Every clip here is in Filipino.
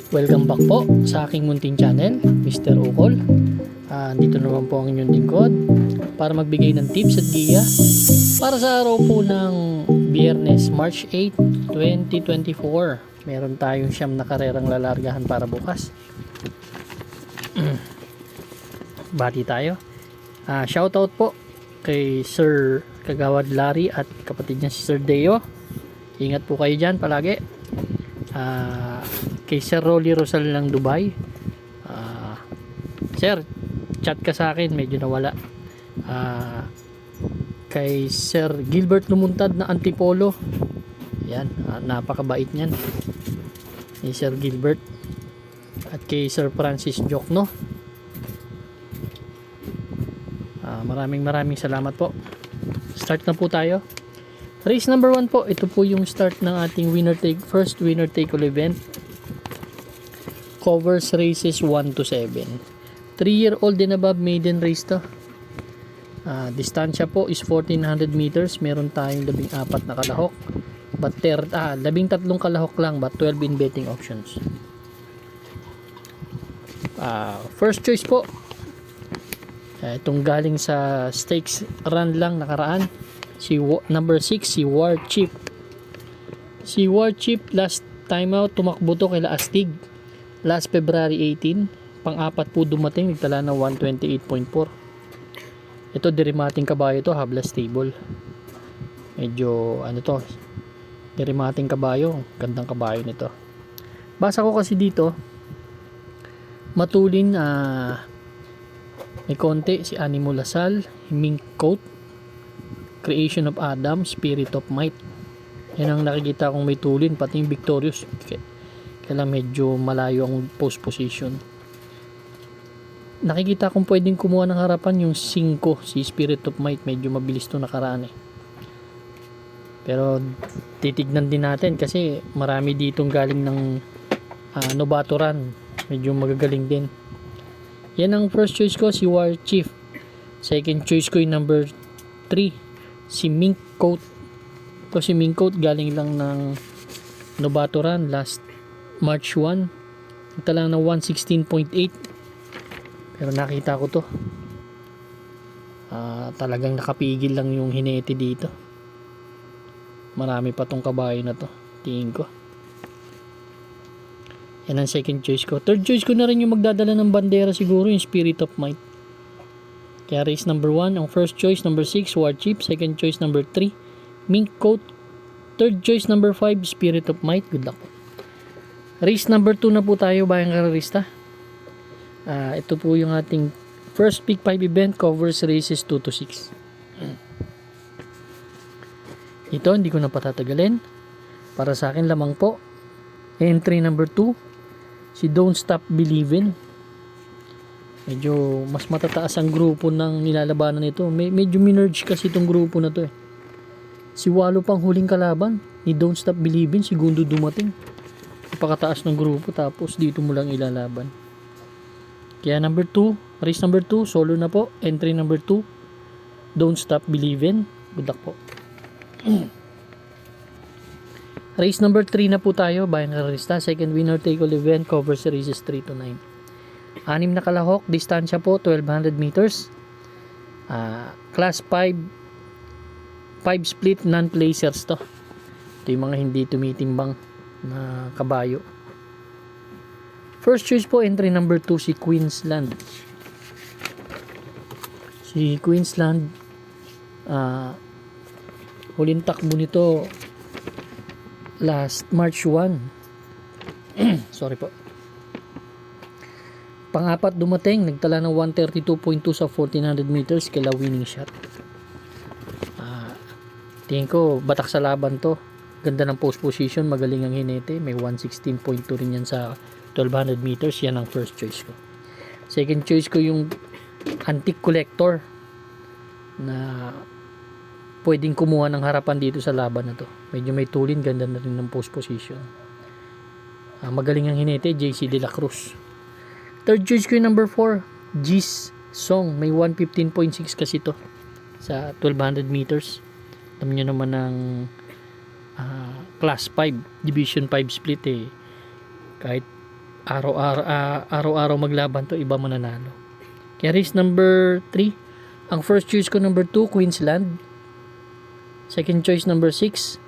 Welcome back po sa aking munting channel, Mr. Ukol. Dito naman po ang inyong lingkod para magbigay ng tips at giya para sa araw po ng Biyernes, March 8, 2024. Meron tayong siyam na karerang lalargahan para bukas. Bati tayo. Shoutout po kay Sir Kagawad Larry at kapatid niya si Sir Deo. Ingat po kayo dyan palagi. Kay Sir Rolly Rosal ng Dubai, Sir, chat ka sa akin, medyo nawala. Kay Sir Gilbert Lumuntad na Antipolo, yan, napakabait niyan ni Sir Gilbert. At kay Sir Francis Jokno, maraming salamat po. Start na po tayo. Race number 1 po, ito po yung start ng ating first winner take all event. Covers races 1 to 7. 3-year-old and above maiden race to. Distansya po is 1400 meters. Meron tayong 14 na kalahok. But 13 kalahok lang, but 12 in betting options. First choice po. Itong galing sa stakes run lang nakaraan. Number 6, si War Chief. Si War Chief last time out tumakbo to kay Astig. Last February 18, pang-apat po dumating, nagtala ng 128.4. Ito dirimating kabayo to, habla stable. Medyo dirimating kabayo, gandang kabayo nito. Basa ko kasi dito, matulin may konti si Animo Lasal, Mink Coat, Creation of Adam, Spirit of Might. Yan ang nakikita kong may tulin, pati yung Victorious. Kaya medyo malayo ang post position. Nakikita kong pwedeng kumuha ng harapan yung 5, si Spirit of Might. Medyo mabilis to nakaraan Pero titignan din natin kasi marami ditong galing ng Novato Run. Medyo magagaling din. Yan ang first choice ko, si War Chief. Second choice ko yung number 3, si Mink Coat. Ito si Mink Coat galing lang ng Novato Run last March 1. Ito lang na 116.8. Pero nakita ko to. Talagang nakapigil lang yung hinete dito. Marami pa tong kabayo na to. Tingin ko. Yan ang second choice ko. Third choice ko na rin yung magdadala ng bandera siguro, yung Spirit of Might. Kaya race number 1. Ang first choice number 6, War Chief. Second choice number 3, Mink Coat. Third choice number 5, Spirit of Might. Good luck po. Race number 2 na po tayo, bayang karerista. Ito po yung ating first Pick 5 event, covers races 2 to 6. Ito, hindi ko na patatagalin. Para sa akin lamang po. Entry number 2, si Don't Stop Believin'. Medyo mas matataas ang grupo ng nilalabanan nito. Medyo minerge kasi itong grupo na to Si Walo pang huling kalaban ni Don't Stop Believin', segundo dumating. Napakataas ng grupo, tapos dito mo lang ilalaban. Kaya number 2, race number 2, solo na po. Entry number 2, Don't Stop Believin'. Good luck po. Race number 3 na po tayo, bayan karerista. Second winner take all event, covers races 3 to 9. 6 na kalahok, distansya po 1200 meters. Class 5 split non-placers to. Ito yung mga hindi tumitimbang na kabayo. First choice po, entry number 2, si Queensland. Si Queensland, huling takbo nito last March 1. Sorry po. Pang-apat dumating, nagtala ng 132.2 sa 1400 meters, kila winning shot. Tingin ko batak sa laban to. Ganda ng post position, magaling ang hinete. May 116.2 rin yan sa 1200 meters. Yan ang first choice ko. Second choice ko yung Antique Collector na pwedeng kumuha ng harapan dito sa laban na to. Medyo may tulin, ganda na rin ng post position. Magaling ang hinete, JC De La Cruz. Third choice ko yung number 4, G's Song. May 115.6 kasi to sa 1200 meters. Alam nyo naman ng class 5 division 5 split kahit araw-araw maglaban to, iba mananalo. Kaya race number 3, ang first choice ko number 2, Queensland. Second choice number 6,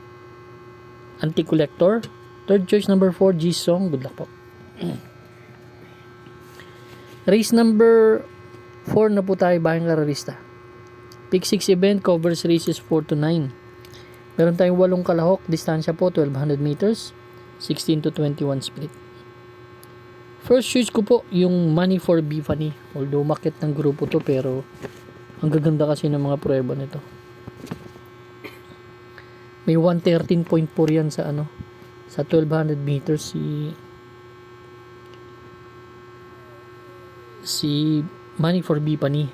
Anti-Collector. Third choice number 4, G-Song. Good luck po. Race number 4 na po tayo, bahing kararista. Pick 6 event, covers races 4 to 9. Meron tayong 8 kalahok, distansya po 1200 meters, 16 to 21 split. First choice ko po yung Money for Bifani. Although makit ng grupo to, pero ang gaganda kasi ng mga prueba nito. May 113.4 yan sa sa 1200 meters si Money for Bifani.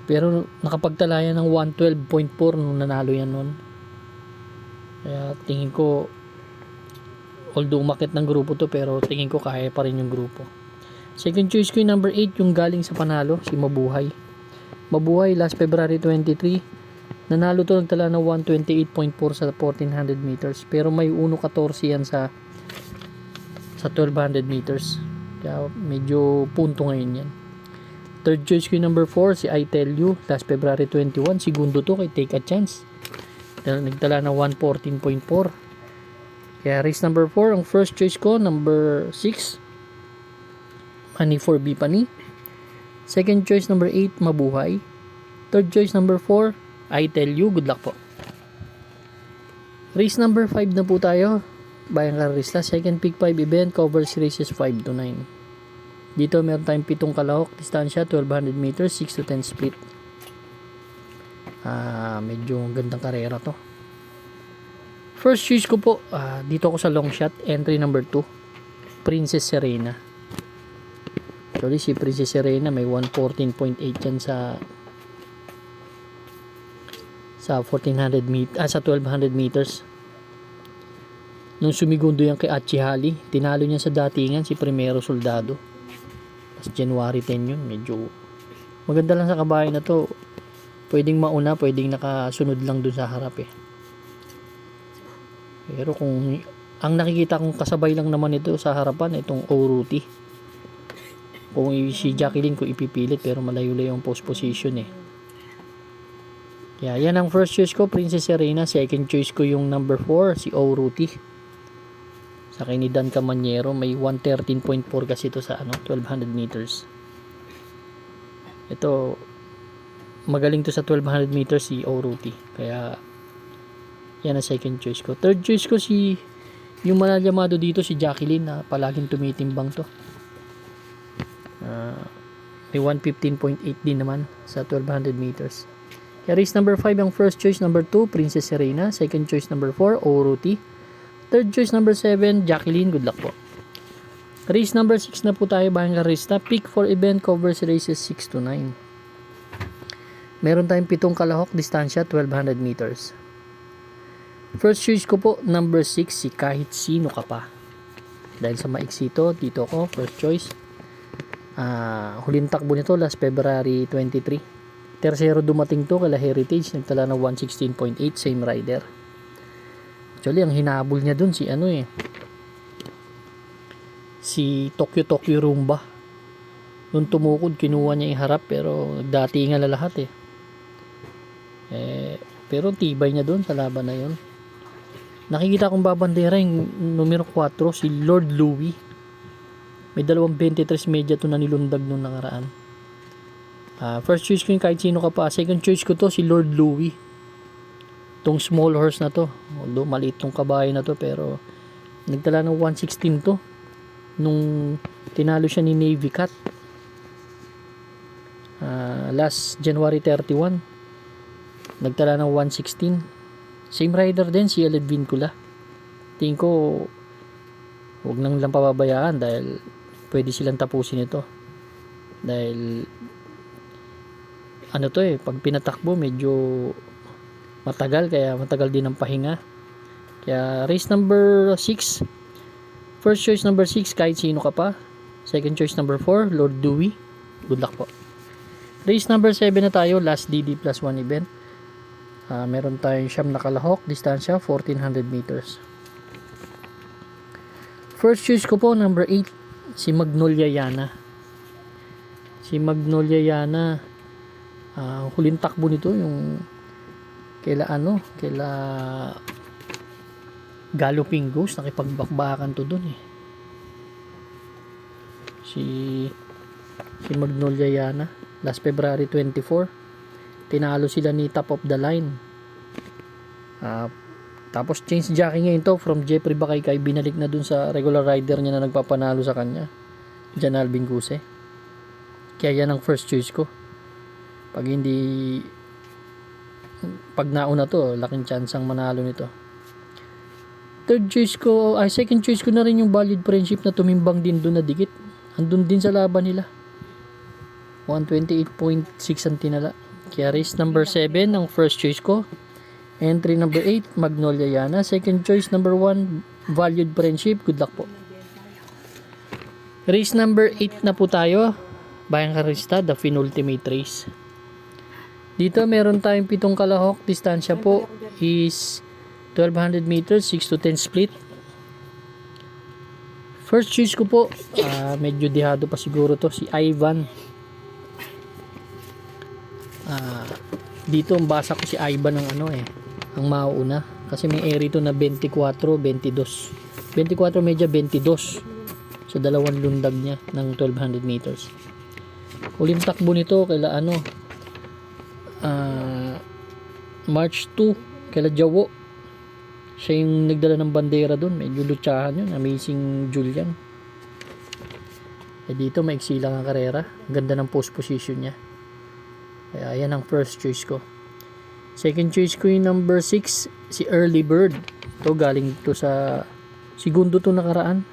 Pero nakapagtala yan ng 112.4 nung nanalo yan nun. Kaya tingin ko, although umakit ng grupo to, pero tingin ko kaya pa rin yung grupo. Second choice ko yung number 8, yung galing sa panalo, si Mabuhay. Mabuhay last February 23, nanalo to, nagtala ng 128.4 sa 1400 meters. Pero may 1.14 yan sa 1200 meters. Kaya medyo punto ngayon yan. Third choice ko yung number 4, si I Tell You. Last February 21, segundo to kay Take a Chance. Nagtala ng 114.4. Kaya race number 4, ang first choice ko, number 6, Money for Bifani. Second choice, number 8, Mabuhay. Third choice, number 4, I Tell You. Good luck po. Race number 5 na po tayo, bayang kararista. Second pick 5 event, covers races 5 to 9. Dito meron tayong 7 kalahok, distansya 1200 meters, 6 to 10 split. Medyo gandang karera to. First choice ko po, dito ako sa long shot, entry number 2, Princess Serena. Actually, si Princess Serena may 114.8 yan sa 1400 sa 1200 meters. Nung sumigundo yan kay Achihali, tinalo niya sa datingan si Primero Soldado. Tapos January 10 yun, medyo maganda lang sa kabayan na to. Pwedeng mauna, pwedeng nakasunod lang dun sa harap eh. Pero kung ang nakikita kong kasabay lang naman ito sa harapan, itong Oruti. Kung si Jacqueline ko ipipilit, pero malayo-layo yung post position eh. Kaya yan ang first choice ko, Princess Serena. Second choice ko yung number 4, si Oruti. Sa kay ni Dan Camanyero, may 113.4 kasi ito sa 1200 meters. Ito, magaling to sa 1200 meters si Oruti. Kaya yan ang second choice ko. Third choice ko yung manalямado dito si Jacqueline na palaging tumitimbang to. May 115.8 din naman sa 1200 meters. Kaya race number 5 ang first choice, number 2 Princess Serena, second choice number 4 Oruti, third choice number 7 Jacqueline. Good luck po. Race number 6 na po tayo, bahang karista. Pick for event, covers races 6 to 9. Meron tayong 7 kalahok, distansya 1200 meters. First choice ko po, number 6, si Kahit Sino Ka Pa. Dahil sa maiksi to, dito ko, first choice. Huling takbo nito, last February 23. Tercero dumating to, kala Heritage, nagtala ng 116.8, same rider. Actually, ang hinabol niya dun, si Tokyo Rumba. Nung tumukod, kinuha niya yung harap, pero nagdatingan na lahat eh. Pero tibay niya dun sa laban na yun. Nakikita kong babandera yung numero 4, si Lord Louie. May 23 media to na nilundag nung nakaraan. First choice ko yung Kahit Sino Ka Pa. Second choice ko to, si Lord Louie. Tong small horse na to. Although maliit tong kabayo na to, pero nagtala ng 116 to. Nung tinalo siya ni Navy Cat. Last January 31. Nagtala ng 116. Same rider din, si Aled Vincula. Tingin ko, huwag nang lang pababayaan dahil pwede silang tapusin ito. Dahil pag pinatakbo medyo matagal, kaya matagal din ang pahinga. Kaya race number 6, first choice number 6 Kahit Sino Ka Pa, second choice number 4 Lord Dewey. Good luck po. Race number 7 na tayo, last DD plus 1 event. Meron tayong siyam na kalahok, distansya 1400 meters. First choice ko po, number 8, si Magnolia Yana. Si Magnolia Yana, huling takbo nito yung kaila Galloping Ghost, nakipagbakbakan to dun eh. Si Magnolia Yana, last February 24, tinalo sila ni Top of the Line. Tapos change jockey ngayon to from Jeffrey Bakaykay, binalik na dun sa regular rider niya na nagpapanalo sa kanya, Jan Alvin Guse. Kaya yan ang first choice ko. Pag nauna to, laking chance ang manalo nito. Second choice ko na rin yung Valued Friendship na tumimbang din doon na dikit. Andun din sa laban nila. 128.6 ang tinala. Kaya race number 7 ang first choice ko. Entry number 8, Magnolia Yana. Second choice number 1, Valued Friendship. Good luck po. Race number 8 na po tayo. Bayang Karista, the penultimate race. Dito meron tayong 7 kalahok. Distansya po is 1200 meters, 6 to 10 split. First choice ko po, medyo dihado pa siguro to, si Ivan. Dito ang basa ko si Ivan ang ang mauuna. Kasi may area to na 24, 22. 24 medya 22. Sa dalawang lundag niya ng 1200 meters. Huling takbo nito kaila March 2, kaila Jawo. Siya yung nagdala ng bandera doon. Medyo lutsahan yun. Amazing Julian. Dito maiksi lang ang karera. Ganda ng post position niya. Kaya yan ang first choice ko. Second choice ko yung number 6, si Early Bird. Ito galing to sa segundo to nakaraan.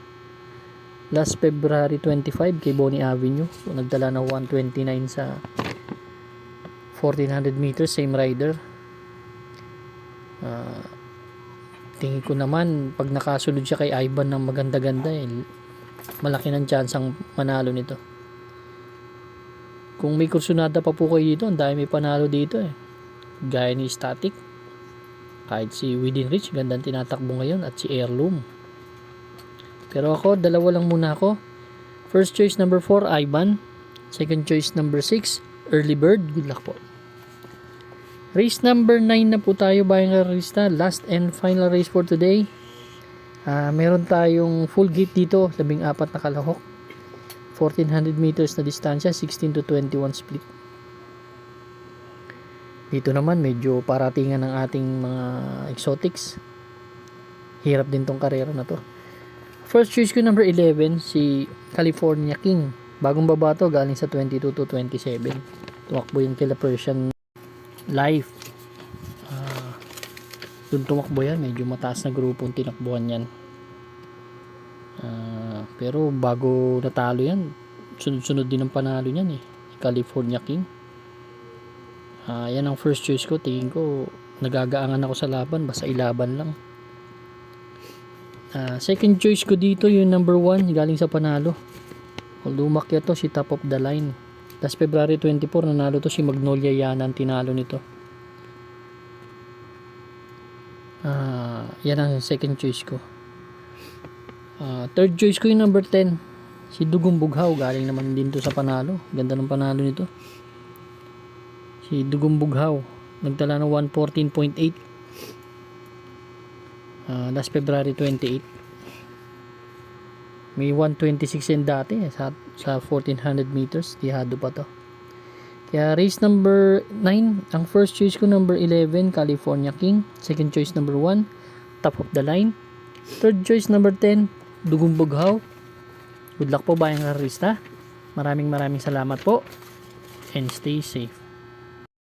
Last February 25 kay Bonnie Avenue. So nagdala ng 129 sa 1400 meters. Same rider. Tingin ko naman pag nakasunod siya kay Ivan ng maganda-ganda malaki ng chance ang manalo nito. Kung may kursunada pa po kayo dito, ang dami may panalo dito gaya ni Static, kahit si Within Reach gandang tinatakbo ngayon, at si Heirloom. Pero ako, dalawa lang muna ako. First choice number 4, Ivan. Second choice number 6, Early Bird. Good luck po. Race number 9 na po tayo, Bayang Karista. Last and final race for today. Meron tayong full gate dito, 14 na kalahok. 1400 meters na distansya, 16 to 21 split. Dito naman medyo paratingan ng ating mga exotics. Hirap din tong karera na to. First choice ko number 11, si California King. Bagong baba to, galing sa 22 to 27. Tumakbo yung kila Persian Life. Doon tumakbo yan, medyo mataas na grupong tinakbuhan yan. Pero bago natalo yan, sunod-sunod din ang panalo niyan California King. Yan ang first choice ko. Tingin ko nagagaangan ako sa laban, basta ilaban lang. Second choice ko dito yung number 1, galing sa panalo. Although umakyat to si Top of the Line. Last February 24 nanalo to si Magnolia Yana, ang tinalo nito. Yan ang second choice ko. Third choice ko yung number 10, si Dugong Bughaw. Galing naman din to sa panalo. Ganda ng panalo nito. Si Dugong Bughaw nagdala ng 114.8 last February 28. May 126 yan dati sa 1400 meters. Tihado pa to. Kaya race number 9, ang first choice ko number 11, California King. Second choice number 1, Top of the Line. Third choice number 10, Dugong Bughaw. Good luck po, Bayang Karista. Maraming salamat po and stay safe.